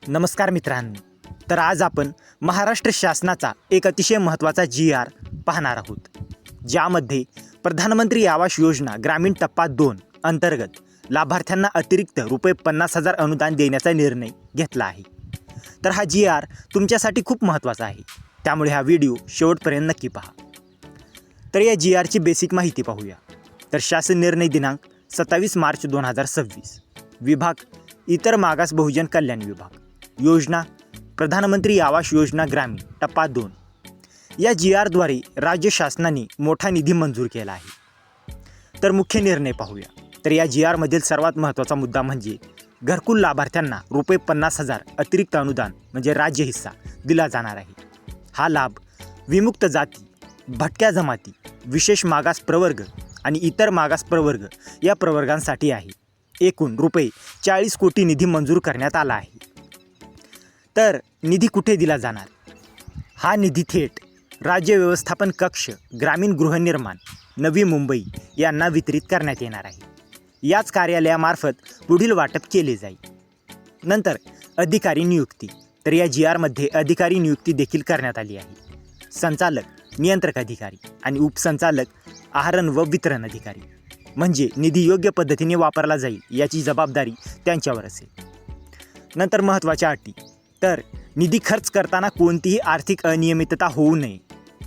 नमस्कार मित्रांनो, तर आज आपण महाराष्ट्र शासनाचा एक अतिशय महत्त्वाचा GR पाहणार आहोत, ज्यामध्ये प्रधानमंत्री आवास योजना ग्रामीण टप्पा 2 अंतर्गत लाभार्थ्यांना अतिरिक्त ₹50,000 अनुदान देण्याचा निर्णय घेतला आहे। तर हा GR तुमच्यासाठी खूप महत्त्वाचा आहे, त्यामुळे हा व्हिडिओ शेवटपर्यंत नक्की पहा। तर या GRची बेसिक माहिती पाहूया। तर शासन निर्णय दिनांक 27 मार्च 2026, विभाग इतर मागास बहुजन कल्याण विभाग, योजना प्रधानमंत्री आवास योजना ग्रामीण टप्पा 2। या GRद्वारे राज्य शासनाने मोठा निधी मंजूर केला आहे। तर मुख्य निर्णय पाहूया। तर या GRमधील सर्वात महत्त्वाचा मुद्दा म्हणजे घरकुल लाभार्थ्यांना ₹50,000 अतिरिक्त अनुदान म्हणजे राज्य हिस्सा दिला जाणार आहे। हा लाभ विमुक्त जाती, भटक्या जमाती, विशेष मागास प्रवर्ग आणि इतर मागास प्रवर्ग या प्रवर्गांसाठी आहे। एकूण ₹40 कोटी निधी मंजूर करण्यात आला आहे। तर निधी कुठे दिला जाणार? हा निधी थेट राज्य व्यवस्थापन कक्ष, ग्रामीण गृहनिर्माण, नवी मुंबई यांना वितरित करण्यात येणार आहे। याच कार्यालयामार्फत पुढील वाटप केले जाईल। नंतर अधिकारी नियुक्ती। तर या GRमध्ये अधिकारी नियुक्ती देखील करण्यात आली आहे। संचालक, नियंत्रक अधिकारी आणि उपसंचालक, आहरण व वितरण अधिकारी, म्हणजे निधी योग्य पद्धतीने वापरला जाईल याची जबाबदारी त्यांच्यावर असेल। नंतर महत्त्वाच्या अटी। तर निधी खर्च करताना कोणतीही आर्थिक अनियमितता होऊ नये।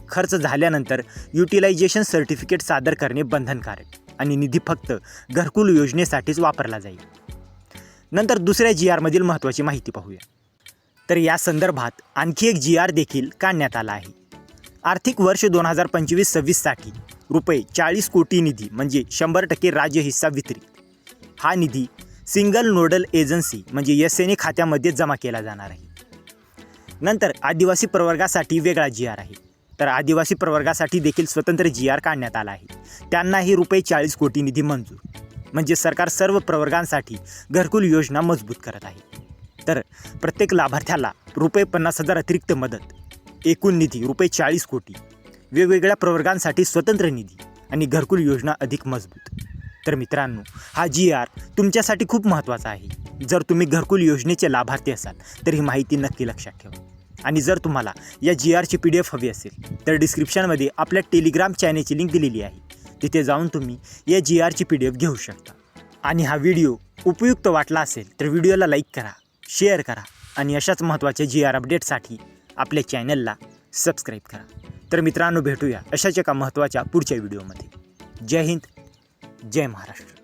खर्च झाल्यानंतर युटिलायझेशन सर्टिफिकेट सादर करणे बंधनकारक आणि निधी फक्त घरकुल योजनेसाठीच वापरला जाईल। नंतर दुसऱ्या GRमधील महत्त्वाची माहिती पाहूया। तर या संदर्भात आणखी एक GR देखील काढण्यात आला आहे। आर्थिक वर्ष 2025-26साठी ₹40 कोटी निधी म्हणजे 100% राज्य हिस्सा वितरित। हा निधी सिंगल नोडल एजन्सी म्हणजे SNA खात्यामध्ये जमा केला जाणार आहे। नंतर आदिवासी प्रवर्गासाठी वेगळा GR आहे। तर आदिवासी प्रवर्गासाठी देखील स्वतंत्र GR काढण्यात आला आहे। त्यांनाही ₹40 कोटी निधी मंजूर, म्हणजे सरकार सर्व प्रवर्गांसाठी घरकुल योजना मजबूत करत आहे। तर प्रत्येक लाभार्थ्याला ₹50,000 अतिरिक्त मदत, एकूण निधी ₹40 कोटी, वेगवेगळ्या प्रवर्गांसाठी स्वतंत्र निधी आणि घरकुल योजना अधिक मजबूत। तर मित्रांनो, हा GR तुमच्यासाठी खूप महत्त्वाचा आहे। जर तुम्ही घरकुल योजनेचे लाभार्थी असाल तर ही माहिती नक्की लक्षात ठेवा। आणि जर तुम्हाला या GRची PDF हवी असेल तर डिस्क्रिप्शनमध्ये आपल्या टेलिग्राम चॅनेलची लिंक दिलेली आहे, तिथे जाऊन तुम्ही या GRची PDF घेऊ शकता। आणि हा व्हिडिओ उपयुक्त वाटला असेल तर व्हिडिओला लाईक करा, शेअर करा आणि अशाच महत्त्वाच्या GR अपडेटसाठी आपल्या चॅनलला सबस्क्राईब करा। तर मित्रांनो, भेटूया अशाच एका महत्त्वाच्या पुढच्या व्हिडिओमध्ये। जय हिंद, जय महाराष्ट्र।